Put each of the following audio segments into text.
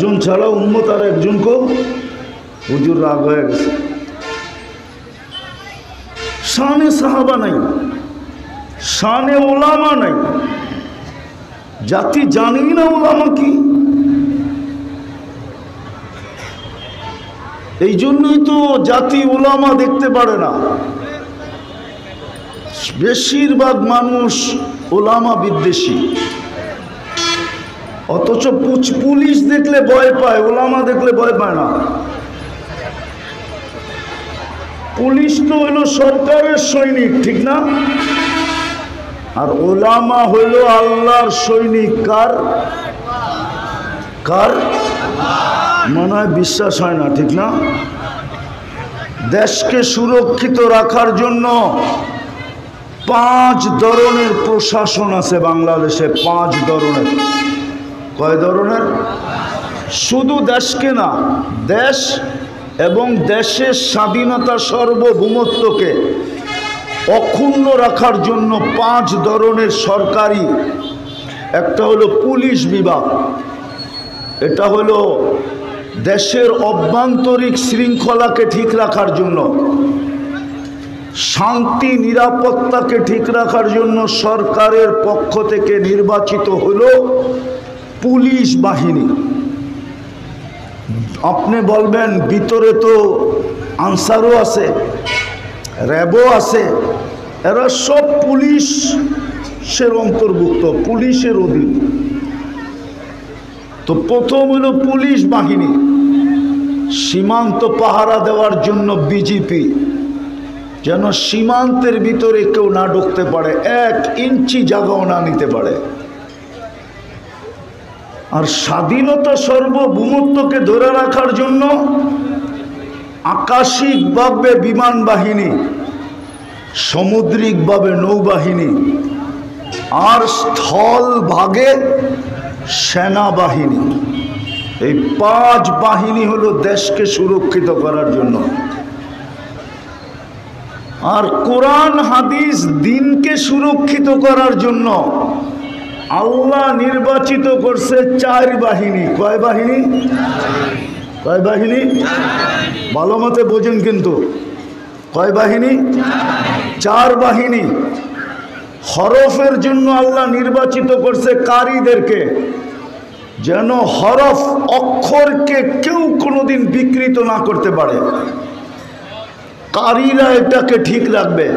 একজন ছাড়া উম্মত আর একজনকে হুজুর রাগ হয়ে গেছে। শানে সাহাবা নাই, শানে ওলামা নাই, জাতি জানি না ওলামা কি। এই জন্যই তো জাতি ওলামা দেখতে পারে না। বেশিরভাগ মানুষ ওলামা বিদ্বেষী, অথচ পুলিশ দেখলে ভয় পায়, ওলামা দেখলে ভয় পায় না। পুলিশ তো হইল সরকারের সৈনিক, ঠিক না? আর ওলামা হইল আল্লাহর সৈনিক। কার কার মনে হয় বিশ্বাস হয় না, ঠিক না? দেশকে সুরক্ষিত রাখার জন্য 5 ধরনের প্রশাসন আছে বাংলাদেশে। 5 ধরনের। কয় ধরনের? শুধু দেশকে না, দেশ এবং দেশের স্বাধীনতা সার্বভৌমত্বকে অক্ষুণ্ণ রাখার জন্য 5 ধরনের সরকারি। একটা হলো পুলিশ বিভাগ, এটা হলো দেশের অভ্যন্তরীণ শৃঙ্খলাকে ঠিক রাখার জন্য, শান্তি নিরাপত্তাকে ঠিক রাখার জন্য সরকারের পক্ষ থেকে নির্বাচিত হলো পুলিশ বাহিনী। আপনি বলবেন ভিতরে তো আনসারও আছে, র্যাবও আছে, এরা সব পুলিশের অন্তর্ভুক্ত, পুলিশের অধীন। তো প্রথম হলো পুলিশ বাহিনী, সীমান্ত পাহারা দেওয়ার জন্য বিজিপি, যেন সীমান্তের ভিতরে কেউ না ঢুকতে পারে, 1 ইঞ্চি জায়গাও না নিতে পারে। আর স্বাধীনতা সার্বভৌমত্বকে ধরে রাখার জন্য আকাশিকভাবে বিমান বাহিনী, সামুদ্রিকভাবে নৌবাহিনী, আর স্থল ভাগে সেনাবাহিনী। এই 5 বাহিনী হলো দেশকে সুরক্ষিত করার জন্য। আর কোরআন হাদিস দিনকে সুরক্ষিত করার জন্য আল্লাহ নির্বাচিত করছে 4 বাহিনী। কয় বাহিনী? কয় বাহিনী? ভালো মতে বোঝেন কিন্তু। কয় বাহিনী? 4 বাহিনী। হরফের জন্য আল্লাহ নির্বাচিত করছে কারীদেরকে, যেন হরফ অক্ষরকে কেউ কোনোদিন বিকৃত না করতে পারে। কারীরা এটাকে ঠিক রাখবে।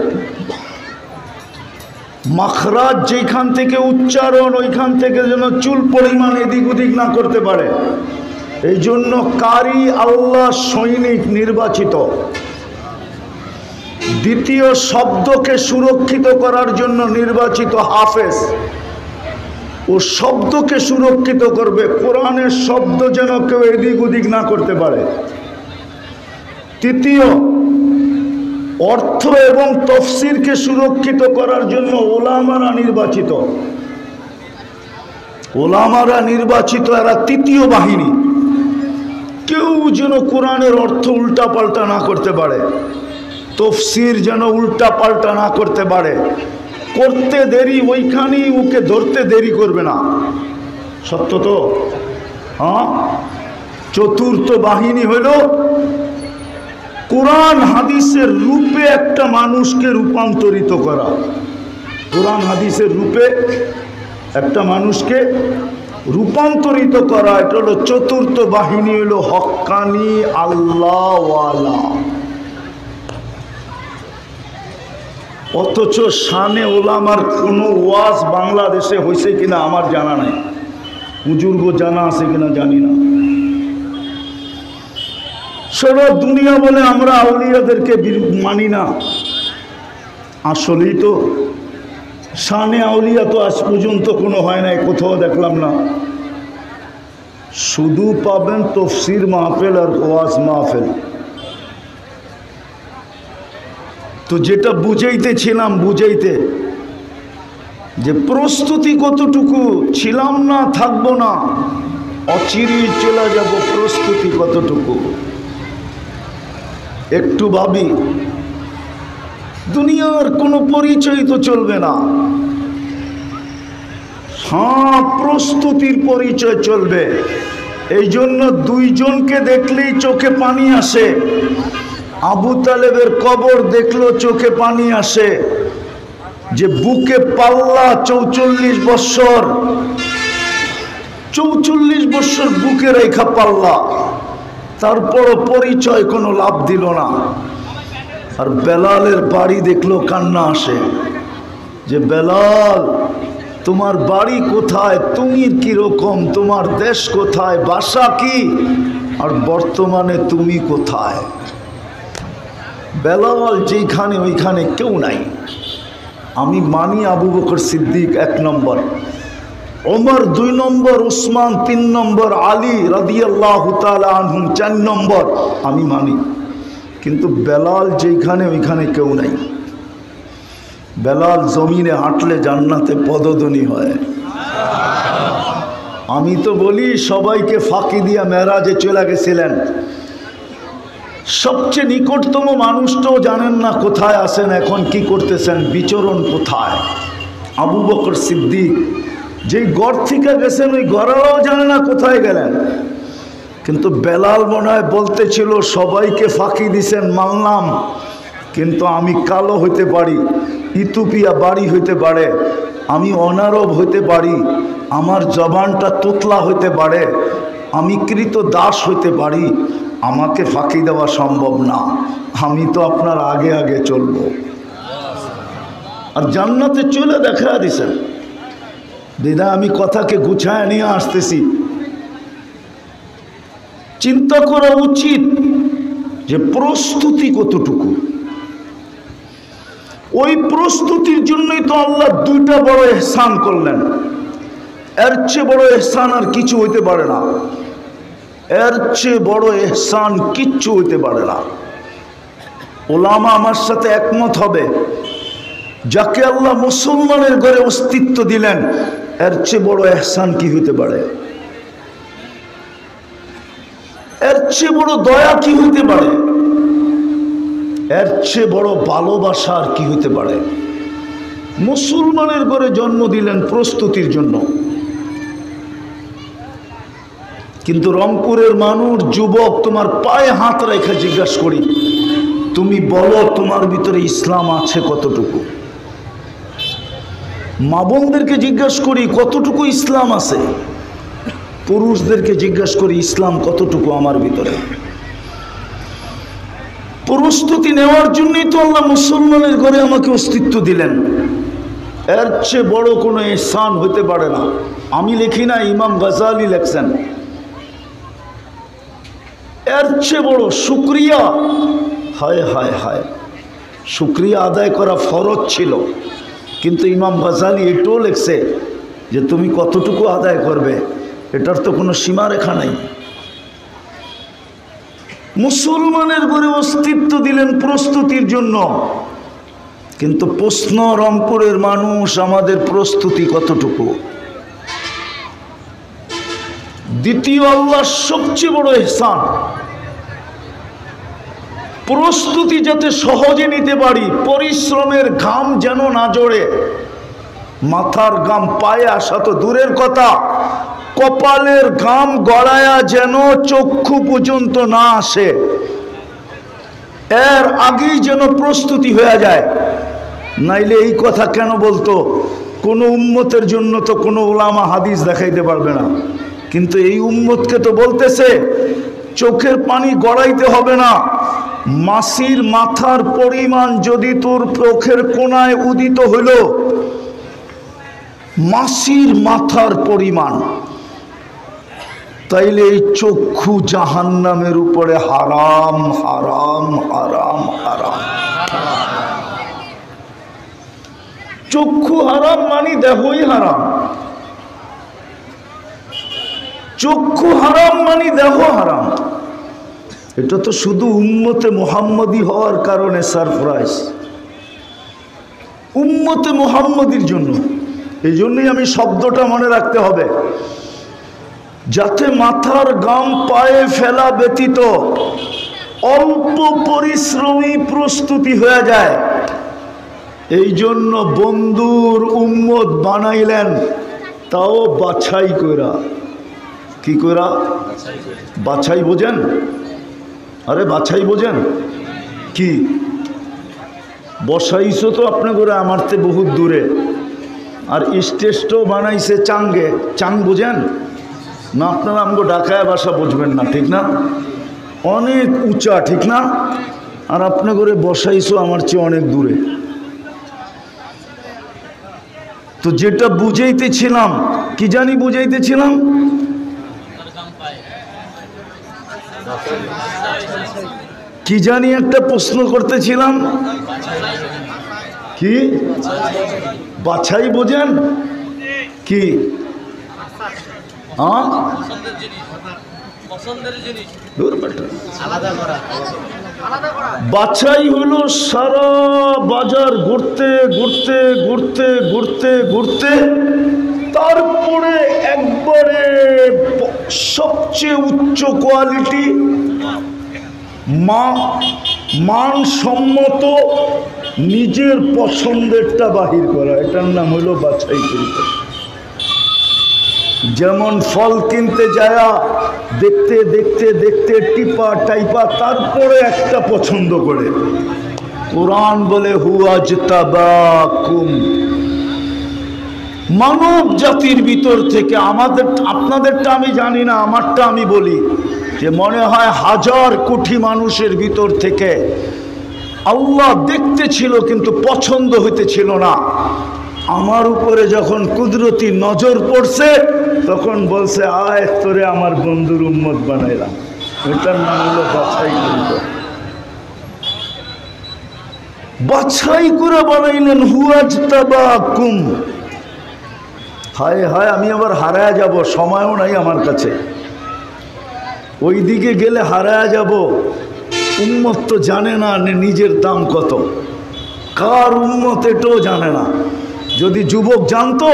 মাখরাজ যেখান থেকে উচ্চারণ, ওইখান থেকে যেন চুল পরিমাণ এদিক ওদিক না করতে পারে। এই জন্য কারী আল্লাহ সৈনিক নির্বাচিত। দ্বিতীয়, শব্দকে সুরক্ষিত করার জন্য নির্বাচিত হাফেজ। ও শব্দকে সুরক্ষিত করবে, কোরআনের শব্দ যেন কেউ এদিক ওদিক না করতে পারে। তৃতীয়, অর্থ এবং তফসিরকে সুরক্ষিত করার জন্য ওলামারা নির্বাচিত। ওলামারা নির্বাচিত, এরা 3য় বাহিনী। কেউ যেন কোরআনের অর্থ উল্টা পাল্টা না করতে পারে, তফসির যেন উল্টা পাল্টা না করতে পারে। করতে দেরি ওইখানেই ওকে ধরতে দেরি করবে না। সত্য তো? হ্যাঁ। চতুর্থ বাহিনী হলো কোরআন হাদিসের রূপে একটা মানুষকে রূপান্তরিত করা। কোরআন হাদিসের রূপে একটা মানুষকে রূপান্তরিত করা, এটা হলো চতুর্থ বাহিনী, হলো হক্কানি আল্লাহওয়ালা। অথচ শানে ওলামার কোনো ওয়াজ বাংলাদেশে হয়েছে কিনা আমার জানা নাই, হুজুর্গ জানা আছে কিনা জানি না। সারা দুনিয়া বলে আমরা আউলিয়াদেরকে মানি না, আসলেই তো শানে আউলিয়া তো আজ পর্যন্ত কোনো হয় নাই, কোথাও দেখলাম না। শুধু পাবেন তফসির মাহফিল আর ওয়াজ মাহফিল। তো যেটা বুঝাইতেছিলাম, বুঝাইতে যে প্রস্তুতি কতটুকু ছিলাম না, থাকবো না, অচিরেই চলে যাব, প্রস্তুতি কতটুকু একটু ভাবি। দুনিয়ার কোনো পরিচয় তো চলবে না, হ্যাঁ প্রস্তুতির পরিচয় চলবে। এই জন্য দুইজনকে দেখলেই চোখে পানি আসে। আবু তালেবের কবর দেখলেও চোখে পানি আসে, যে বুকে পাল্লা 44 বৎসর, 44 বৎসর বুকে রেখা পাল্লা, তারপরও পরিচয় কোনো লাভ দিল না। আর বেলালের বাড়ি দেখলেও কান্না আসে, যে বেলাল তোমার বাড়ি কোথায়, তুমি কিরকম, তোমার দেশ কোথায়, বাসা কি, আর বর্তমানে তুমি কোথায়? বেলাল যেখানে ওইখানে কেউ নাই। আমি মানি আবু বকর সিদ্দিক 1 নম্বর, ওমর 2 নম্বর, উসমান 3 নম্বর, আলী রাদিয়াল্লাহু তাআলা আনহুম 4 নম্বর, আমি মানি। কিন্তু বেলাল যেখানে ওইখানে কেউ নাই। বেলাল জমিনে হাঁটলে জান্নাতে পদধ্বনি হয়। আমি তো বলি সবাইকে ফাঁকি দিয়া মেরাজে চলে গেছিলেন। সবচেয়ে নিকটতম মানুষটাও জানেন না কোথায় আছেন, এখন কি করতেছেন, বিচরণ কোথায়। আবু বকর সিদ্দিক যেই ঘর থেকে গেছেন ওই ঘরেও জানে না কোথায় গেলেন। কিন্তু বেলাল মনে হয় বলতেছিল সবাইকে ফাঁকি দিছেন মানলাম, কিন্তু আমি কালো হইতে পারি, ইথিওপিয়া বাড়ি হইতে পারে, আমি অনারব হইতে পারি, আমার জবানটা তোতলা হইতে পারে, আমি কৃত দাস হইতে পারি, আমাকে ফাঁকি দেওয়া সম্ভব না। আমি তো আপনার আগে আগে চলব। আর জান্নাতে চলে দেখা দিছেন। দিদা আমি কথাকে গুছায় নিয়ে আসতেছি। চিন্তা করা উচিত যে প্রস্তুতি কতটুকু। ওই প্রস্তুতির জন্যই তো আল্লাহ 2টা বড় ইহসান করলেন। এর চেয়ে বড় ইহসান আর কিছু হইতে পারে না। এর চেয়ে বড় ইহসান কিচ্ছু হইতে পারে না। ওলামা আমার সাথে একমত হবে, যাকে আল্লাহ মুসলমানের ঘরে অস্তিত্ব দিলেন, এর চেয়ে বড় ইহসান কি হইতে পারে? এর চেয়ে বড় দয়া কি হইতে পারে? এর চেয়ে বড় ভালোবাসা আর কি হইতে পারে? মুসলমানের ঘরে জন্ম দিলেন প্রস্তুতির জন্য। কিন্তু রংপুরের মানুষ, যুবক, তোমার পায়ে হাত রেখে জিজ্ঞাসা করি, তুমি বলো তোমার ভিতরে ইসলাম আছে কতটুকু? মা বোনদেরকে জিজ্ঞাসা করি কতটুকু ইসলাম আছে, পুরুষদেরকে জিজ্ঞাসা করি ইসলাম কতটুকু আমার ভিতরে। প্রস্তুতি নেওয়ার জন্যই তো আল্লাহ মুসলমানের ঘরে আমাকে অস্তিত্ব দিলেন। এর চেয়ে বড় কোনো ইহসান হইতে পারে না। আমি লিখি না, ইমাম গাজালি লেখছেন, এর চেয়ে বড় শুকরিয়া। হায় হায় হায়, শুকরিয়া আদায় করা ফরজ ছিল, কিন্তু ইমাম গাজালি এটাও লেখছে যে তুমি কতটুকু আদায় করবে, এটার তো কোনো সীমারেখা নাই। মুসলমানের ঘরে অস্তিত্ব দিলেন প্রস্তুতির জন্য, কিন্তু প্রশ্ন রংপুরের মানুষ, আমাদের প্রস্তুতি কতটুকু? দ্বিতীয় আল্লাহর সবচেয়ে বড় ইহসান, প্রস্তুতি যাতে সহজে নিতে পারি, পরিশ্রমের ঘাম যেন না জড়ে। মাথার ঘাম পায়ে আসা তো দূরের কথা, কপালের ঘাম গড়ায়া যেন চক্ষু পর্যন্ত না আসে, এর আগেই যেন প্রস্তুতি হয়ে যায়। নাইলে এই কথা কেন বলতো? কোনো উম্মতের জন্য তো কোনো উলামা হাদিস দেখাইতে পারবে না, কিন্তু এই উম্মতকে তো বলতেছে চোখের পানি গড়াইতে হবে না, মাসির মাথার পরিমাণ যদি তোর চোখের কোনায় উদিত হইল, মাসির মাথার পরিমাণ, তাইলে এই চক্ষু জাহান্নামের উপরে হারাম হারাম হারাম হারাম। চক্ষু হারাম মানে দেহই হারাম। চক্ষু হারাম মানে দেহ হারাম। এটা তো শুধু উম্মতে মুহাম্মদী হওয়ার কারণে সারপ্রাইজ, উম্মতে মুহাম্মদীর জন্য। এই জন্যই আমি শব্দটা মনে রাখতে হবে, যাতে মাথার ঘাম পায়ে ফেলা ব্যতীত অল্প পরিশ্রমী প্রস্তুতি হয়ে যায়। এই জন্য বন্ধুর উম্মত বানাইলেন, তাও বাছাই করা। কি করা? বাছাই বোঝেন? আরে বাছাই বোঝেন কি? বসাইছো তো আপনি করে আমারতে বহুত দূরে, আর স্টেজটাও বানাইছে চাঙ্গে। চাং বোঝেন না? আপনারা আমাকে ঢাকায় ভাষা বুঝবেন না, ঠিক না? অনেক উঁচা, ঠিক না? আর আপনি করে বসাইছো আমার চেয়ে অনেক দূরে। তো যেটা বুঝাইতেছিলাম, কি জানি বুঝাইতেছিলাম, কি জানি একটা প্রশ্ন করতেছিলাম, কি বাছাই বোঝেন কি? হ্যাঁ, বাছাই হলো সারা বাজার ঘুরতে ঘুরতে ঘুরতে ঘুরতে ঘুরতে তারপরে একবারে সবচেয়ে উচ্চ কোয়ালিটি মানসম্মত নিজের পছন্দেরটা বাহির করা, এটার নাম হলো বাছাই করা। যেমন ফল কিনতে যায়া দেখতে দেখতে দেখতে টিপা টাইপা তারপরে একটা পছন্দ করে। কোরআন বলে হুয়াজতাবাকুম, মানব জাতির ভিতর থেকে আমাদের, আপনাদেরটা আমি জানি না, আমারটা আমি বলি, যে মনে হয় 1000 কোটি মানুষের ভিতর থেকে আল্লাহ দেখতে ছিল কিন্তু পছন্দ হইতেছিল না। আমার উপরে যখন কুদরতি নজর পড়ছে তখন বলছে, আয় তোরে আমার বন্ধুর উম্মত বানাইলাম। এটার নাম হলো বাছাই করে। বাছাই করে বানাইলেন হুয়াজতাবাকুম। হায় হায়, আমি আবার হারায়া যাব, সময়ও নাই আমার কাছে। ওই দিকে গেলে হারায়া যাব। উম্মত তো জানে না নিজের দাম কত, কার উম্মত এটাও জানে না। যদি যুবক জানতো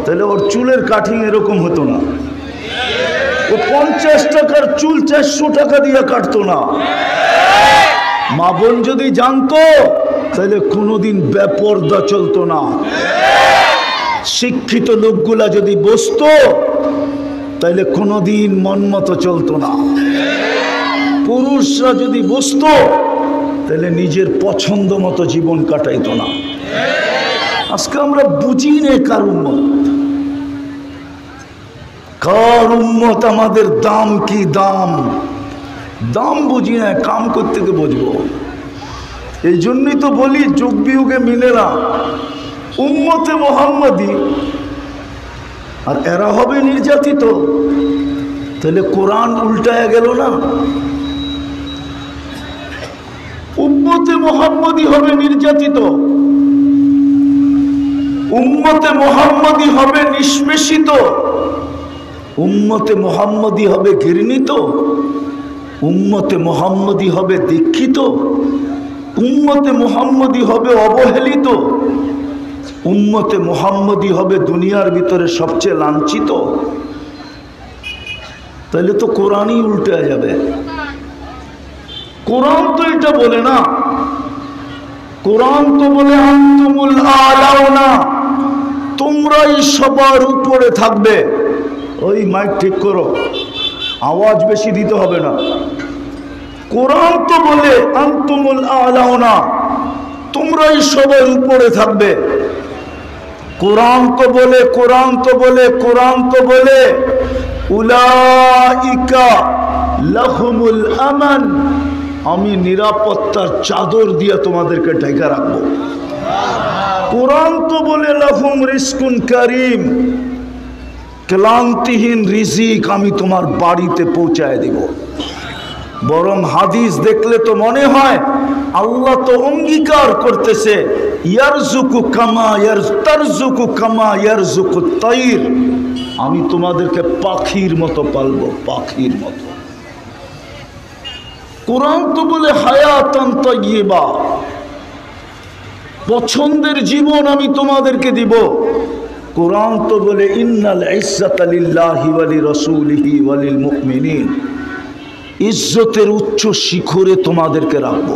তাহলে ওর চুলের কাটিং এরকম হতো না। ও 50 টাকার চুল 400 টাকা দিয়ে কাটতো না। মা বোন যদি জানতো তাহলে কোনোদিন বেপরদা চলতো না। শিক্ষিত লোকগুলা যদি বসতো তাহলে কোনোদিন মন মতো চলতো না। পুরুষরা যদি বসতো তাহলে নিজের পছন্দ মতো জীবন কাটাইতো না। আজকে আমরা বুঝি নে কার উম্মত, কার উম্মত, আমাদের দাম কি, দাম বুঝি না, কাম করতে গিয়ে বুঝবো। এই জন্যই তো বলি যুগ বিয়োগে মিলে না। উম্মতে মোহাম্মদী আর এরা হবে নির্যাতিত, তাহলে কোরআন উল্টায়া গেল না? উম্মতে মোহাম্মদী হবে নির্যাতিত, উম্মতে মোহাম্মদী হবে নিষ্পেষিত, উম্মতে মোহাম্মদী হবে ঘৃণিত, উম্মতে মোহাম্মদী হবে দীক্ষিত, উম্মতে মোহাম্মদী হবে অবহেলিত, উম্মতে মোহাম্মদী হবে দুনিয়ার ভিতরে সবচেয়ে লাঞ্ছিত। তাহলে তো কোরআনই উল্টে যাবে। কোরআন তো এটা বলে না। কোরআন তো বলে আনতুমুল আলাউনা, তোমরাই সবার উপরে থাকবে। ওই মাইক ঠিক করো, আওয়াজ বেশি দিতে হবে না। কোরআন তো বলে আনতুমুল আলাউনা, তোমরাই সবার উপরে থাকবে। কোরআন তো বলে, কোরআন তো বলে, কোরআন তো বলে উলাইকা লাহুমুল আমান, আমি নিরাপত্তার চাদর দিয়ে তোমাদেরকে ঢেকে রাখবো। কোরআন তো বলে লাহুম রিজকুন কারীম, ক্লান্তিহীন রিজিক আমি তোমার বাড়িতে পৌঁছায় দিব। বরং হাদিস দেখলে তো মনে হয় আল্লাহ তো অঙ্গীকার করতেছে, ইয়ারজুকু কামা তারজুকু কামা ইয়ারজুকু তাইর, আমি তোমাদেরকে পাখির মতো পালবো, পাখির মতো। কোরআন তো বলে হায়াতান তাইয়্যিবা, পছন্দের জীবন আমি তোমাদেরকে দিব। কোরআন তো বলে ইন্নাল ইজ্জাতা লিল্লাহি ওয়া লিরাসূলিহি ওয়া লিল মুমিনিন, ইজ্জতের উচ্চ শিখরে তোমাদেরকে রাখবো।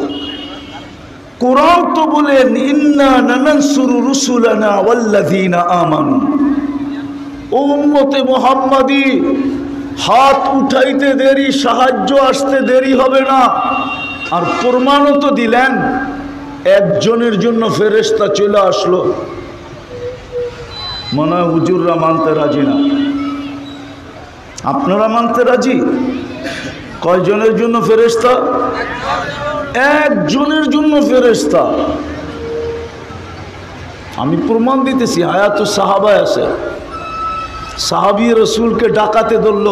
কোরআন তো বলেন ইন্না নানসুরু রুসুলানা ওয়াল্লাযীনা আমানু, ও উম্মতে মুহাম্মাদী হাত উঠাইতে দেরি, সাহায্য আসতে দেরি হবে না। আর প্রমাণও তো দিলেন, একজনের জন্য ফেরেশতা চলে আসলো। মনে হয় হুজুররা মানতে রাজি না, আপনারা মানতে রাজি? কয়জনের জন্য ফেরেশতা? একজনের জন্য ফেরেশতা। আমি প্রমাণ দিতেছি, হায়াত সাহাবায় আছে। সাহাবী রসুলকে ডাকাতে ধরল,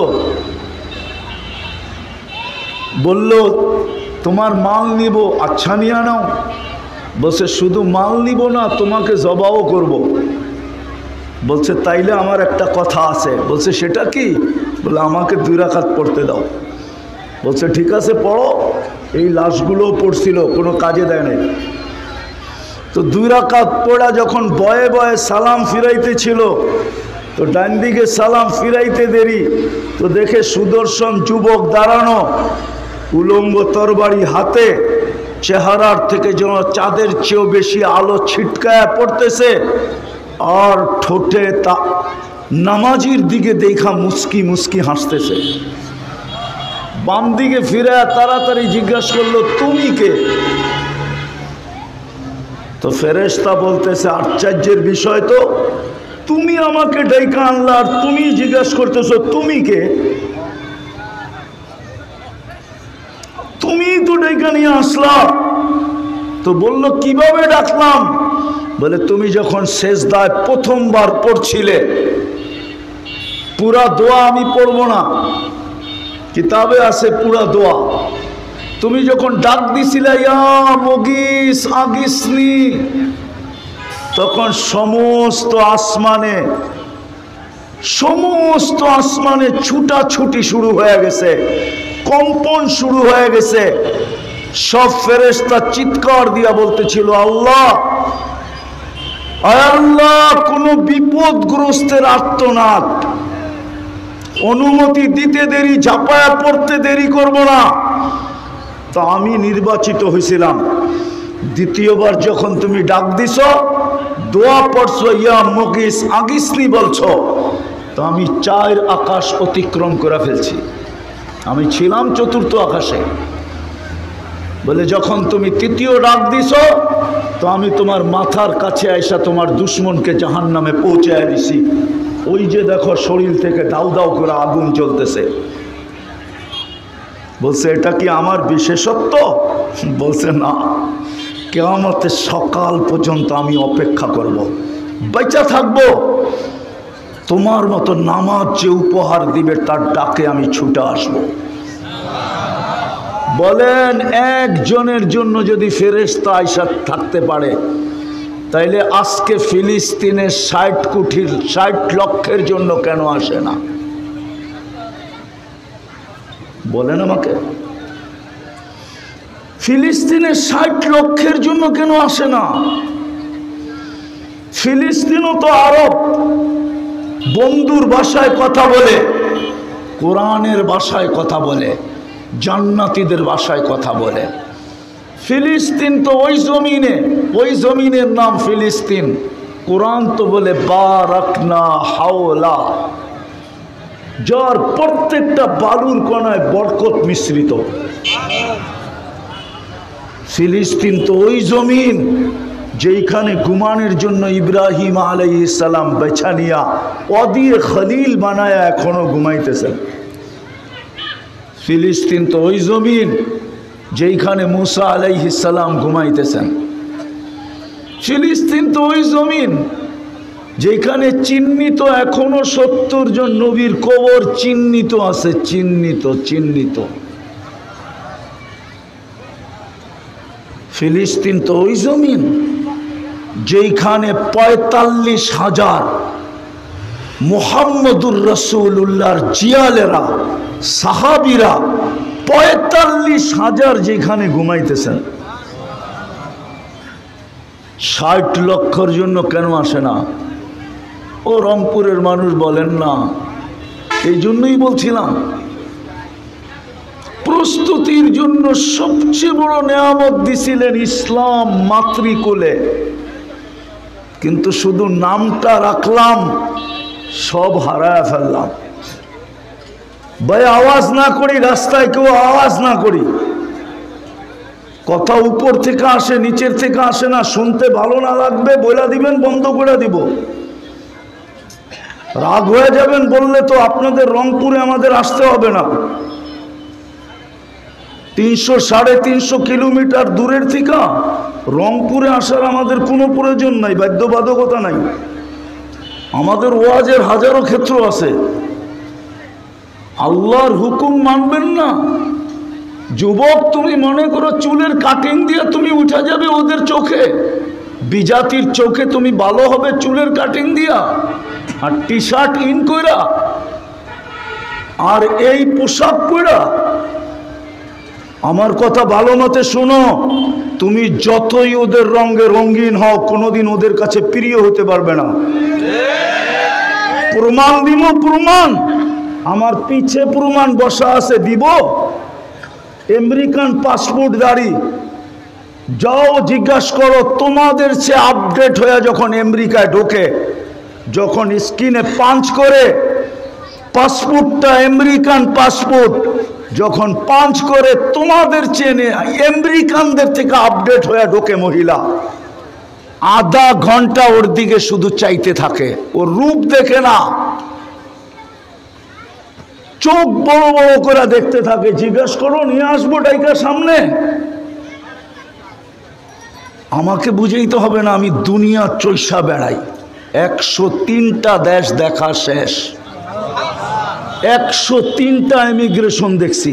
বলল তোমার মাল নিব, আচ্ছা নিয়ে নাও। বলছে শুধু মাল নিব না, তোমাকে জবাও করব। বলছে তাইলে আমার একটা কথা আছে। বলছে সেটা কি? বলে আমাকে 2 রাকাত পড়তে দাও। বলছে ঠিক আছে পড়ো। এই লাশগুলোও পড়ছিল, কোনো কাজে দেয় নাই। তো 2 রাকাত পড়া যখন বয়ে বয়ে সালাম ফিরাইতেছিল, তো ডান দিকে সালাম ফিরাইতে দেরি, তো দেখে সুদর্শন যুবক দাঁড়ানো, উলঙ্গ তরবারি হাতে, চেহারার থেকে যেন চাঁদের চেয়েও বেশি আলো ছিটকায়া পড়তেছে, আর ঠোঁটে তা নামাজির দিকে দেখা মুস্কি মুস্কি হাসতেছে। বাম দিকে ফিরে তাড়াতাড়ি জিজ্ঞাসা করলো তুমি কে? তো ফেরেশতা বলতেছে আশ্চর্যের বিষয় তো, তুমি আমাকে ডাইকা আনলা আর তুমি জিজ্ঞাসা করতেছো তুমি কে? তুমি তো ডাইকা নিয়ে আসলা। তো বলল কিভাবে ডাকলাম? বলে তুমি যখন সেজদায় প্রথমবার পড়ছিলে, পুরা দোয়া আমি পড়ব না, কিতাবে আছে পুরা দোয়া। তুমি যখন ডাক দিছিলে ইয়া মুগিস আগিসনি, তখন সমস্ত আসমানে ছুটাছুটি শুরু হয়ে গেছে, কম্পন শুরু হয়ে গেছে। সব ফেরেশতা চিৎকার দিয়া বলতেছিল আল্লাহ, আল্লাহ, কোন বিপদগ্রস্তের আর্তনাদ, অনুমতি দিতে দেরি, ঝাঁপায়া পড়তে দেরি করব না। তো আমি নির্বাচিত হয়েছিলাম। দ্বিতীয়বার যখন তুমি ডাক দিছ, দোয়া পড়ছো ইয়া মুগিস আগিসনি বলছো, তো আমি 4 আকাশ অতিক্রম করে ফেলছি। আমি ছিলাম 4র্থ আকাশে। বলে যখন তুমি 3য় ডাক দিছ, তো আমি তোমার মাথার কাছে আইসা তোমার দুশ্মনকে জাহান্নামে পৌঁছায় দিছি। ওই যে দেখো শরীর থেকে দাউ দাউ করে আগুন জ্বলতেছে। বলছে এটা কি আমার বিশেষত্ব? বলছে না, কিয়ামতের সকাল পর্যন্ত আমি অপেক্ষা করব, বেঁচে থাকবো, তোমার মতো নামাজ যে উপহার দিবে তার ডাকে আমি ছুটে আসবো। বলেন একজনের জন্য যদি ফেরেশতা আইসা থাকতে পারে, তাইলে আজকে ফিলিস্তিনের 60 লক্ষের জন্য কেন আসে না? বলেন আমাকে, ফিলিস্তিনের 60 লক্ষের জন্য কেন আসে না? ফিলিস্তিনও তো আরব, বন্ধুর ভাষায় কথা বলে, কোরআনের ভাষায় কথা বলে, জান্নাতীদের ভাষায় কথা বলে। ফিলিস্তিন তো ওই জমিনের নাম ফিলিস্তিন। কোরআন তো বলে বারাকনা হাওলা, যার প্রত্যেকটা বালুর কণায় বরকত মিশ্রিত। ফিলিস্তিন তো ওই জমিন যেইখানে ঘুমানোর জন্য ইব্রাহিম আলাইহিস সালাম বেছা নিয়া ওয়াদিয়ে খলিল বানায়া এখনো ঘুমাইতেছেন। ফিলিস্তিন তো ওই জমিন যেইখানে মুসা আলাইহিস সালাম ঘুমাইতেছেন। ফিলিস্তিন তো ওই জমিন যেখানে চিহ্নিত এখনো 70 জন নবীর কবর চিহ্নিত আছে, চিহ্নিত। ফিলিস্তিন তো ওই জমিন যেখানে 45,000 মুহাম্মদুর রাসূলুল্লাহর জিয়ালেরা, সাহাবীরা 45,000 যেখানে ঘুমাইতেছেন। 60 লক্ষর জন্য কেন আসে না? ও রংপুরের মানুষ বলেন না, এই জন্যই বলছিলাম প্রস্তুতির জন্য সবচেয়ে বড় নেয়ামত দিছিলেন ইসলাম মাতৃকুলে, কিন্তু শুধু নামটা রাখলাম, সব হারায় ফেললাম। ভাই আওয়াজ না করি, রাস্তায় কেউ আওয়াজ না করি, কথা উপর থেকে আসে নিচের থেকে আসে না, শুনতে ভালো না লাগবে বলে দিবেন, বন্ধ করে দিব। রাগ হয়ে যাবেন বললে তো আপনাদের রংপুরে আমাদের আসতে হবে না, 300-350 কিলোমিটার দূরের থেকে রংপুরে আসার আমাদের কোনো প্রয়োজন নাই, বাধ্যবাধকতা নাই। আমাদের ওয়াজের হাজারো ক্ষেত্র আছে। আল্লাহর হুকুম মানবেন না? যুবক, তুমি মনে করো চুলের কাটিং দিয়ে তুমি উঠে যাবে ওদের চোখে, বিজাতির চোখে তুমি ভালো হবে চুলের কাটিং দিয়া আর টি শার্ট ইন কইরা আর এই পোশাক পরা? আমার কথা ভালো মতে শোনো, তুমি যতই ওদের রঙে রঙিন হও কোনোদিন ওদের কাছে প্রিয় হতে পারবে না। প্রমাণ দিব, প্রমাণ আমার পিছে প্রমাণ বসা আছে, দিব। আমেরিকান পাসপোর্ট দাঁড়ি, যাও জিজ্ঞাসা করো, তোমাদের চেয়ে আপডেট হয়ে যখন আমেরিকায় ঢোকে, যখন স্ক্রিনে পাঞ্চ করে পাসপোর্টটা আমেরিকান পাসপোর্ট যখন পাঞ্চ করে তোমাদের চেনে আমেরিকানদের থেকে আপডেট হয়ে ঢোকে মহিলা, আধা ঘন্টা ওর দিকে শুধু চাইতে থাকে, ওর রূপ দেখে না, চোখ বড় বড় করে দেখতে থাকে। জিজ্ঞেস করো, নিয়ে আসবো ডাইকা সামনে? আমাকে বুঝাইতে হবে না, আমি দুনিয়া চৈষা বেড়াই, 103টা দেশ দেখা শেষ, 103টা ইমিগ্রেশন দেখছি।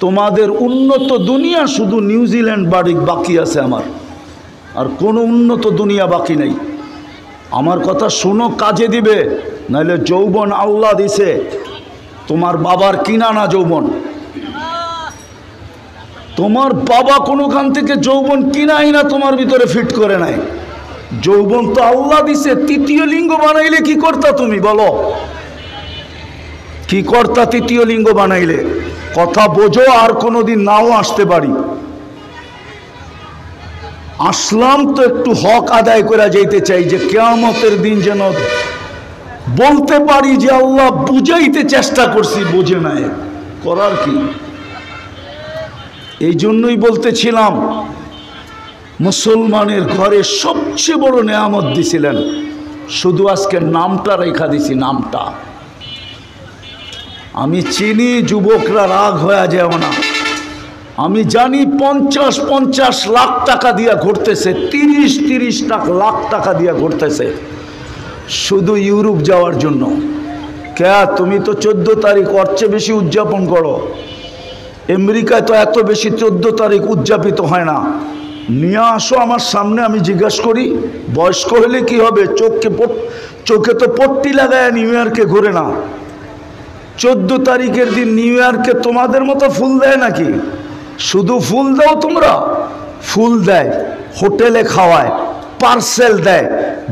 তোমাদের উন্নত দুনিয়া শুধু নিউজিল্যান্ড বাকি আছে আমার, আর কোনো উন্নত দুনিয়া বাকি নেই। আমার কথা শোনো, কাজে দিবে, নাহলে যৌবন আল্লাহ দিছে, তোমার বাবার কিনা না যৌবন, তোমার বাবা কোনোখান থেকে যৌবন কিনাই না, তোমার ভিতরে ফিট করে নাই। যৌবন তো আল্লাহ দিছে, তৃতীয় লিঙ্গ বানাইলে কি করতা তুমি বলো? কি করতা তৃতীয় লিঙ্গ বানাইলে? কথা বোঝো, আর কোনোদিন নাও আসতে পারি। আসলাম তো একটু হক আদায় করে যেতে চাই, যে কিয়ামতের দিন যেন বলতে পারি যে আল্লাহ বুঝাইতে চেষ্টা করছি, বোঝে নাই, করার কি? এই জন্যই বলতেছিলাম, মুসলমানের ঘরে সবচেয়ে বড় নেয়ামত দিছিলেন, শুধু আজকে নামটা রেখা দিছি, নামটা। আমি চিনি যুবকরা রাগ হয়ে যায় না, আমি জানি 50-50 লাখ টাকা দিয়া ঘুরতেছে, 30-30 লাখ টাকা দিয়া ঘুরতেছে শুধু ইউরোপ যাওয়ার জন্য। কে তুমি তো 14 তারিখ ওর চেয়ে বেশি উদযাপন করো, আমেরিকায় তো এত বেশি 14 তারিখ উদযাপিত হয় না। নিয়ে আসো আমার সামনে, আমি জিজ্ঞাসা করি, বয়স্ক হলে কি হবে? চোখে তো পট্টি লাগায় নিউ ইয়র্কে ঘুরে না। 14 তারিখের দিন নিউ ইয়র্কে তোমাদের মতো ফুল দেয় নাকি? শুধু ফুল দাও তোমরা? ফুল দেয়, হোটেলে খাওয়ায়, পার্সেল দেয়।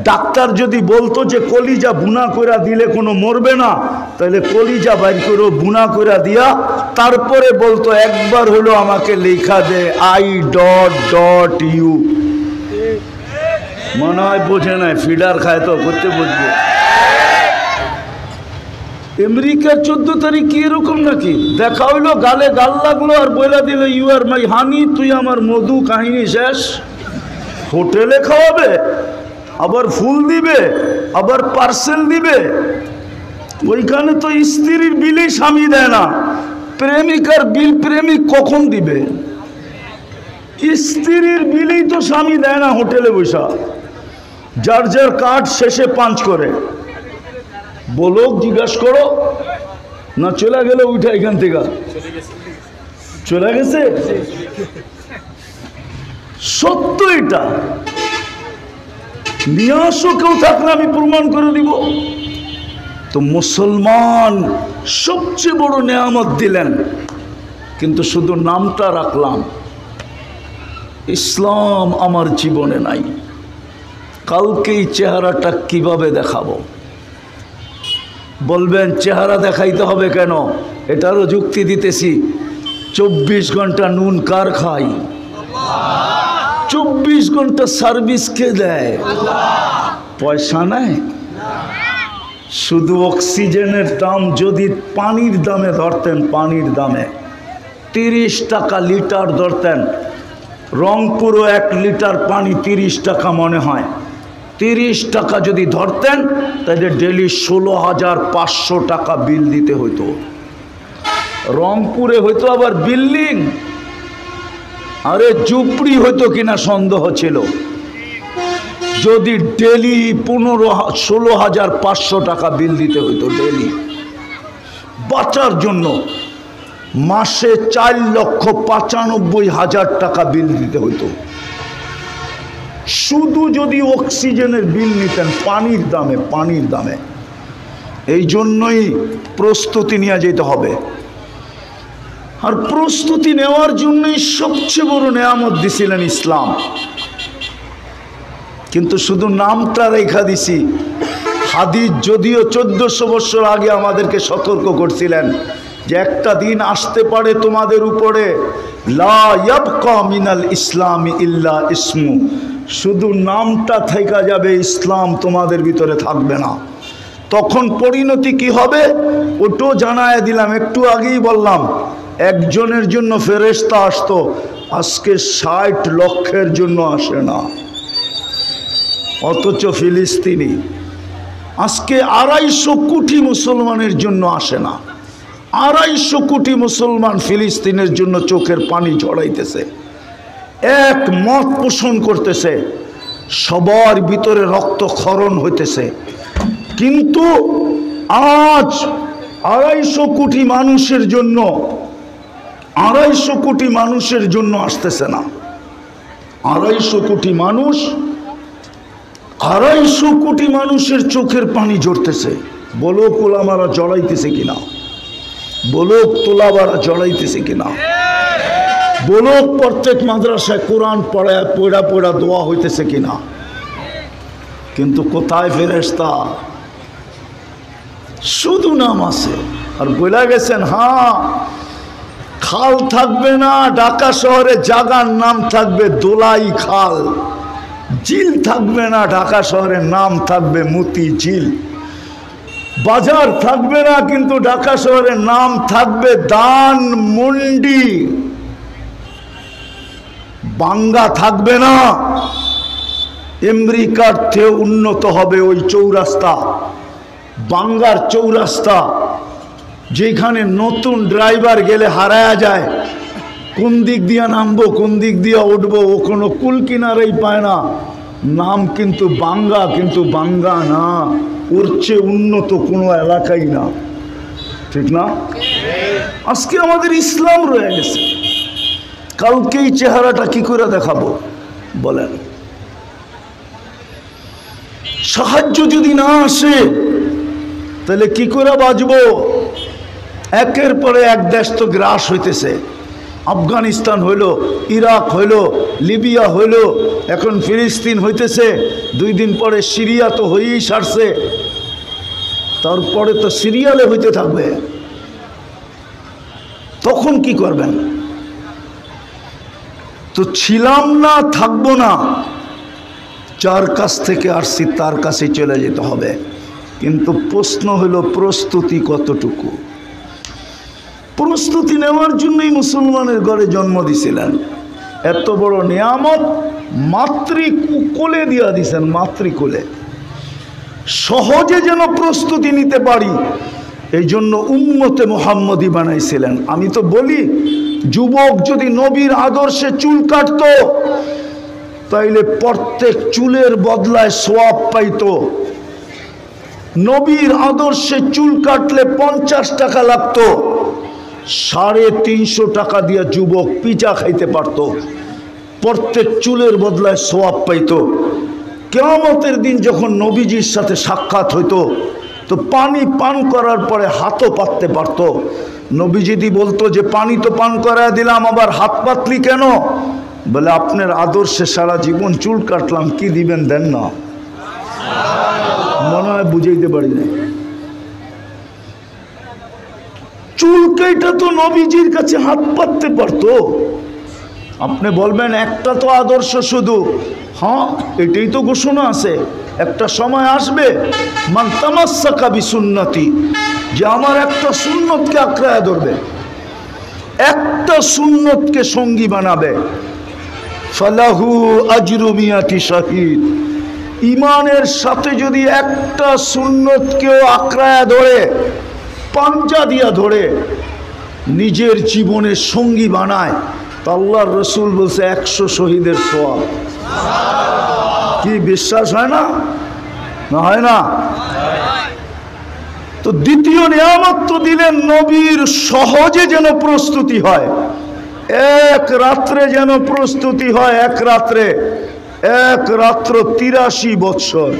ডাক্তার যদি বলতো যে কলিজা বুনা করে দিলে কোনো মরবে না, তাহলে কলিজা বাইর করে বুনা করে দিয়া তারপরে বলতো একবার হলো আমাকে লেখা দে I.U। মনে হয় বোঝে নাই, ফিডার খায় তো, করতে বুঝবে। আমেরিকার 14 তারিখ কি এরকম নাকি? দেখা হইলো, গালে গাল লাগলো আর বইলা দিল ইউ আর মাই হানি, তুই আমার মধু, কাহিনী শেষ। হোটেলে খাওয়াবে, আবার ফুল দিবে, আবার পার্সেল দিবে। ওইখানে তো স্ত্রীর বিলই স্বামী দেয় না, প্রেমিকার বিল প্রেমিক কখন দিবে? স্ত্রীর বিলই তো স্বামী দেয় না হোটেলে বসা, যার যার কার্ড শেষে পাঞ্চ করে। বলো, জিজ্ঞাসা করো না, চলে গেল উঠে এখান থেকে, চলে গেছে। সত্য এটা, নিয়ে আসো, কেউ থাকলে আমি প্রমাণ করে দিব। তো মুসলমান সবচেয়ে বড় নেয়ামত দিলেন, কিন্তু শুধু নামটা রাখলাম। ইসলাম আমার জীবনে নাই, কালকে এই চেহারাটা কিভাবে দেখাবো? বলবেন চেহারা দেখাইতে হবে কেন? এটারও যুক্তি দিতেছি। 24 ঘন্টা নুন কার খাই? 24 ঘন্টা সার্ভিস কে দেয়? পয়সা নাই, শুধু অক্সিজেনের দাম যদি পানির দামে ধরতেন, পানির দামে 30 টাকা লিটার ধরতেন, রংপুরও 1 লিটার পানি 30 টাকা মনে হয়, 30 টাকা যদি ধরতেন তাহলে ডেলি 16,500 টাকা বিল দিতে হতো। রংপুরে হয়তো আবার বিল্ডিং, আরে ঝুপড়ি হইতো কিনা সন্দেহ ছিল। যদি ডেলি 16,500 টাকা বিল দিতে হইতো ডেলি বাঁচার জন্য, মাসে 4,95,000 টাকা বিল দিতে হইতো শুধু যদি অক্সিজেনের বিল নিতেন পানির দামে, পানির দামে। এই জন্যই প্রস্তুতি নিয়ে যেতে হবে। আর প্রস্তুতি নেওয়ার জন্যই সবচেয়ে বড় নেয়ামত দিছিলেন ইসলাম। কিন্তু শুধু নামটা রেখা দিছি। হাদিস যদিও 1400 বছর আগে আমাদেরকে সতর্ক করছিলেন যে একটা দিন আসতে পারে তোমাদের উপরে, লা ইয়াবকা মিনাল ইসলামি ইল্লা ইসমু, শুধু নামটা থেকে যাবে, ইসলাম তোমাদের ভিতরে থাকবে না। তখন পরিণতি কি হবে ওটাও জানায় দিলাম, একটু আগেই বললাম। একজনের জন্য ফেরেশতা আসতো, আজকে 60 লক্ষের জন্য আসে না। অথচ ফিলিস্তিনি আজকে 250 কোটি মুসলমানের জন্য আসে না। 250 কোটি মুসলমান ফিলিস্তিনের জন্য চোখের পানি ঝরাইতেছে, এক মত পোষণ করতেছে, সবার ভিতরে রক্তক্ষরণ হইতেছে। কিন্তু আজ 250 কোটি মানুষের জন্য, 250 কোটি মানুষের জন্য আসতেছে না। 250 কোটি মানুষ, 250 কোটি মানুষের চোখের পানি ঝরতেছে। বলো কোলামারা জড়াইতেছে কিনা, বলো তোলাবারা জড়াইতেছে কিনা, বলো প্রত্যেক মাদ্রাসায় কোরআন পড়া পড়া দোয়া হইতেছে কিনা। কিন্তু কোথায় ফেরেশতা? শুধু নাম আছে। আর বলে গেছেন হ্যাঁ খাল থাকবে না, ঢাকা শহরে জায়গার নাম থাকবে দোলাই খাল। ঝিল থাকবে না, ঢাকা শহরের নাম থাকবে মতি ঝিল। বাজার থাকবে না, কিন্তু ঢাকা শহরের নাম থাকবে দান মন্ডি। বাঙ্গা থাকবে না, আমেরিকার চেয়ে উন্নত হবে ওই চৌরাস্তা, বাঙ্গার চৌরাস্তা, যেখানে নতুন ড্রাইভার গেলে হারায়া যায়, কোন দিক দিয়ে নামবো কোন দিক দিয়ে উঠবো ও কোনো কুল কিনারেই পায় না। নাম কিন্তু বাঙ্গা, কিন্তু বাঙ্গা না, ওর চেয়ে উন্নত কোনো এলাকাই না, ঠিক না? আজকে আমাদের ইসলাম রয়ে গেছে, কালকে এই চেহারাটা কি করে দেখাবো বলেন? সাহায্য যদি না আসে তাহলে কি করে বাঁচবো? একের পরে এক দেশ তো গ্রাস হইতেছে। আফগানিস্তান হইল, ইরাক হইল, লিবিয়া হইল, এখন ফিলিস্তিন হইতেছে, 2 দিন পরে সিরিয়া তো হয়েই সারছে, তারপরে তো সিরিয়ালে হইতে থাকবে। তখন কি করবেন? তো ছিলাম না, থাকবো না, যার কাছ থেকে আসছি তার কাছে চলে যেতে হবে। কিন্তু প্রশ্ন হলো প্রস্তুতি কতটুকু? প্রস্তুতি নেওয়ার জন্যই মুসলমানের ঘরে জন্ম দিছিলেন। এত বড় নিয়ামত মাতৃকোলে দিয়া দিছেন, মাতৃকোলে, সহজে যেন প্রস্তুতি নিতে পারি এই জন্য উম্মতে মুহাম্মদী বানাইছিলেন। আমি তো বলি যুবক যদি নবীর আদর্শে চুল কাটতো তাইলে প্রত্যেক চুলের বদলায় সওয়াব পাইতো। নবীর আদর্শে চুল কাটলে 50 টাকা লাগতো, 350 টাকা দিয়ে যুবক পিজা খাইতে পারত, প্রত্যেক চুলের বদলায় সওয়াব পাইতো। কিয়ামতের দিন যখন নবীজির সাথে সাক্ষাৎ হইতো তো পানি পান করার পরে হাতও পাততে পারত। নবীজি বলতো যে পানি তো পান করায় দিলাম, আবার হাত পাতলি কেন? বলে আপনার আদর্শে সারা জীবন চুল কাটলাম, কি দিবেন দেন না। মনে হয় বুঝাইতে পারি না। চুল কেটে তো নবীজির কাছে হাত পাততে পারতো, আপনি বলবেন একটা তো আদর্শ শুধু, হ্যাঁ এটাই তো ঘোষণা আছে, একটা সময় আসবে মান তামাসসাকা বিসুন্নতি, যে আমার একটা সুন্নতকে আঁকড়ায় ধরবে, একটা সুন্নতকে সঙ্গী বানাবে, ফালাহু আজরু মিয়াতি শাহিদ, ইমানের সাথে যদি একটা সুন্নতকেও আঁকড়ায় ধরে, পাঞ্জা দিয়া ধরে নিজের জীবনের সঙ্গী বানায়, তা আল্লাহর রসুল বলছে 100 শহীদের সওয়াব। কি বিশ্বাস হয় না? না হয় না? তো দ্বিতীয় নিয়ামত তো দিলেন নবীর সহজে যেন প্রস্তুতি হয়, এক রাত্রে যেন প্রস্তুতি হয়, এক রাত্রে, এক রাত্র 83 বৎসর।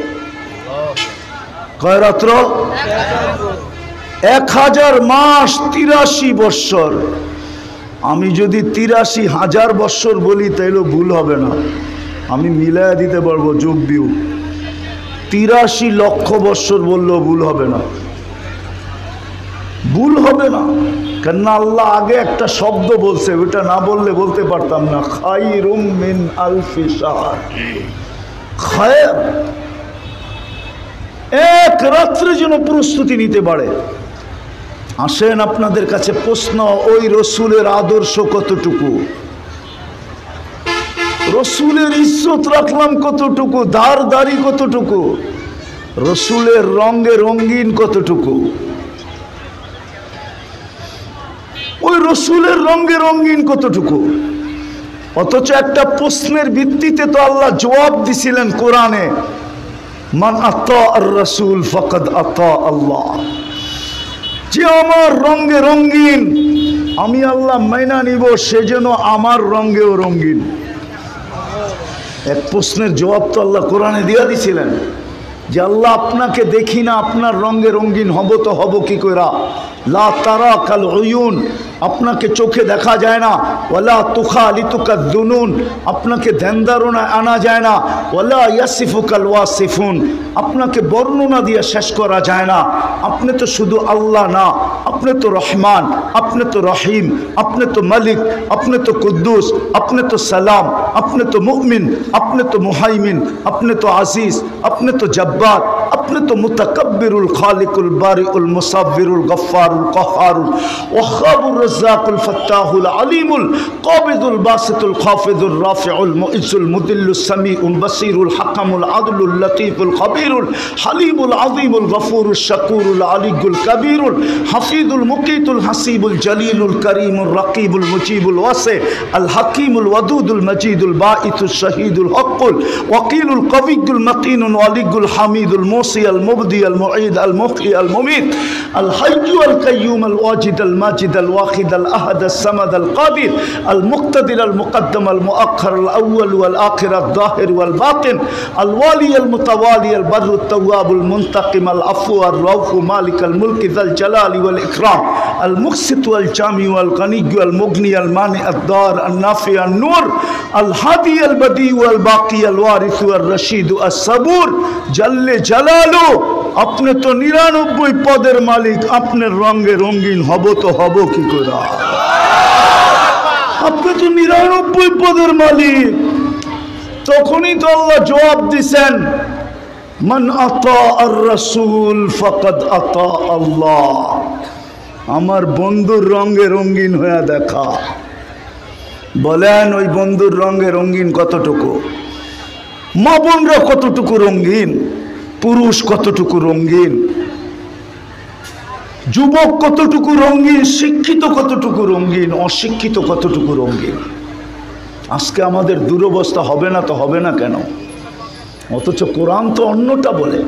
কয় রাত্র? 1000 মাস 83 বৎসর। আমি যদি 83,000 বৎসর বলি তাইলে ভুল হবে না, আমি মিলাইয়া দিতে পারবো যোগ বিয়োগ। 83 লক্ষ বৎসর বললেও ভুল হবে না, ভুল হবে না। কেননা আল্লাহ আগে একটা শব্দ বলছে, ওটা না বললে বলতে পারতাম না, খায়রুম মিন আলফি শাহর, খায়র। এক রাত্রে যেন প্রস্তুতি নিতে পারে। আসেন আপনাদের কাছে প্রশ্ন, ওই রসুলের আদর্শ কতটুকু, রসুলের ইজ্জত রাখলাম কতটুকু, ধার দাড়ি কতটুকু, রসুলের রঙে রঙিন কতটুকু, ওই রসুলের রঙে রঙিন কতটুকু। অথচ একটা প্রশ্নের ভিত্তিতে তো আল্লাহ জবাব দিছিলেন কোরআনে, মান আতা আর রসুল ফাকাদ আতা আল্লাহ, যে আমার রঙে রঙিন আমি আল্লাহ মাইনা নিব, সে যেন আমার রঙেও রঙিন। এক প্রশ্নের জবাব তো আল্লাহ কোরআনে দিয়া দিছিলেন, যে আল্লাহ আপনাকে দেখি না, আপনার রঙে রঙিন হব তো হব কি কইরা, লা তারা কাল উয়ুন, আপনাকে চোখে দেখা যায় না, ওয়ালা তুখালিতুকা দুনুন, আপনাকে ধ্যান ধারণায় আনা যায় না, ওয়ালা ইয়াসিফুকাল ওয়াসিফুন, আপনাকে বর্ণনা দিয়ে শেষ করা যায় না। আপনি তো শুধু আল্লাহ না, আপনি তো রহমান, আপনি তো রহিম, আপনি তো মালিক, আপনি তো কুদ্দুস, আপনি তো সালাম, আপনি তো মুমিন, আপনি তো মুহাইমিন, আপনি তো আজিজ, আপনি তো জব্বার, আপনি তো মুতাকাব্বিরুল খালিকুল বারিউল মুসাব্বিরুল গফফারুল কহ্হারুল ওয়াহ্হাবুর রাজ্জাকুল ফাত্তাহুল আলিমুল কাবিদুল বাসিতুল খাফিদুর রাফিউল মুইজ্জুল মুদিল্লুস সামিউল বাসিরুল হাকামুল আদলুল লতীফুল খবীরুল হালিমুল আযীমুল গফুরুশ শাকুরুল আলিয়ুল কবীরুল হাফিজুল মুকিতুল হাসিবুল জলিলুল করিমুর রকিবুল মুজিবুল ওয়াসি আল হাকিমুল ওয়াদুদুল মজিদুল বাঈতুশ শহীদুল হকুল ওয়াকিলুল কবিয়ুল মতিনুল ওয়ালিয়ুল হামিদুল মুসি আল মুবদি আল মুঈদ আল মুহয়ি আল মুমীত আল হাইয়্যু আল কাইয়্যুম আল ওয়াজিদ আল মাজিদ আল ওয়াহিদ আল আহাদ আল সামাদ আল কাদির আল মুক্তাদির আল মুকদ্দম আল মুআখ্খার আল আউয়াল ওয়াল আখির আল যাহির ওয়াল বাতিন আল ওয়ালি আল মুতাওয়ালি আল বাররু আল তাওয়াবুল মুনতাকিম আল আফু আর রাউফু মালিক আল মুলকি যাল জালালি ওয়াল ইকরাম আল মুকসিত ওয়াল জামি ওয়াল গনিয়্যু আল মুগনি আল মানি আদ দার আল নাফি আল নূর আল হাদি আল বদি ওয়াল বাকি আল ওয়ারিস ওয়াল রশিদ আস সাবুর জাল্লে জালালু। আপনি তো 99 পদের মালিক, আপনার রঙে রঙিন হব তো হব কি করে? আপনি তো 99 পদের মালিক। তখনই তো আল্লাহ জবাব দিছেন, মান আতা আর রাসূল ফাকাদ আতা আল্লাহ। আমার বন্ধুর রঙে রঙিন হয়ে দেখা। বলেন ওই বন্ধুর রঙে রঙিন কতটুকু? মা বোনরা কতটুকু রঙিন, পুরুষ কতটুকু রঙিন, যুবক কতটুকু রঙিন, শিক্ষিত কতটুকু রঙিন, অশিক্ষিত কতটুকু রঙিন। আজকে আমাদের দুরবস্থা হবে না তো হবে না কেন? অথচ কোরআন তো অন্যটা বলে,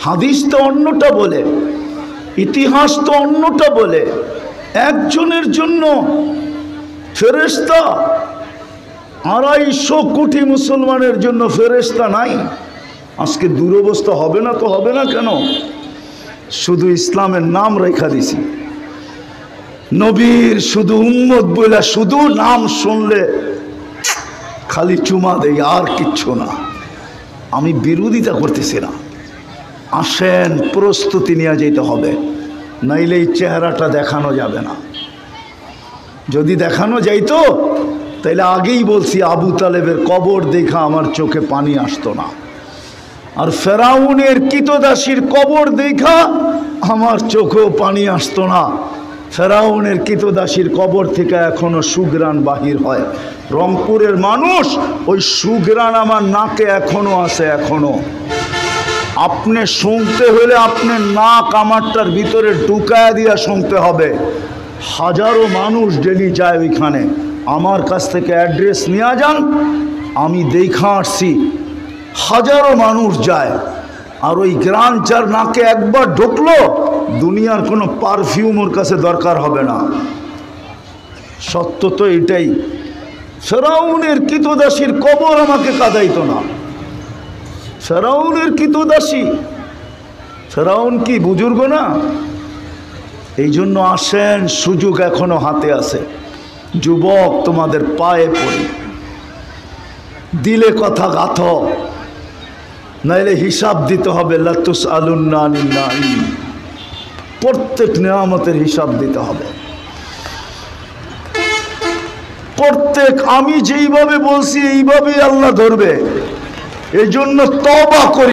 হাদিস তো অন্যটা বলে, ইতিহাস তো অন্যটা বলে। একজনের জন্য ফেরেশতা 250 কোটি মুসলমানের জন্য ফেরেশতা নাই। আজকে দুরবস্থা হবে না তো হবে না কেন? শুধু ইসলামের নাম রেখা দিছি, নবীর শুধু উম্মত বলে শুধু নাম শুনলে খালি চুমা দেই, আর কিচ্ছু না। আমি বিরোধিতা করতেছি না। আসেন প্রস্তুতি নিয়ে যেতে হবে, নাইলে এই চেহারাটা দেখানো যাবে না। যদি দেখানো যাইতো তাইলে আগেই বলছি আবু তালেবের কবর দেখা আমার চোখে পানি আসতো না, আর ফেরাউনের কিতদাসীর কবর দেখা আমার চোখেও পানি আসতো না। ফেরাউনের কিতদাসীর কবর থেকে এখনো সুঘ্রাণ বাহির হয়। রংপুরের মানুষ, ওই সুঘ্রাণ আমার নাকে এখনো আছে। এখনো আপনি শুনতে হলে আপনি নাক আমারটার ভিতরে ঢুকায় দিয়া শুনতে হবে। হাজারো মানুষ ডেলি যায় ওইখানে, আমার কাছ থেকে অ্যাড্রেস নিয়ে যান, আমি দেখা আসছি। হাজারো মানুষ যায়, আর ওই গ্রান যার নাকে একবার ঢুকলো দুনিয়ার কোনো পারফিউম ওর কাছে দরকার হবে না। সত্য তো এটাই। ফেরাউনের কিতদাসীর কবর আমাকে কাঁদাইতো না। ফেরাউনের কিতদাসী, ফেরাউন কি বুজুর্গ না? এই জন্য আসেন, সুযোগ এখনো হাতে আছে। যুবক, তোমাদের পায়ে পড়ি, দিলে কথা গাথ, নাইলে হিসাব দিতে হবে। লাতুস আলুন্না আনিন নাঈম, প্রত্যেক নেয়ামতের হিসাব দিতে হবে। প্রত্যেক, আমি যেইভাবে বলছি এইভাবেই আল্লাহ ধরবে। এই জন্য তওবা করি।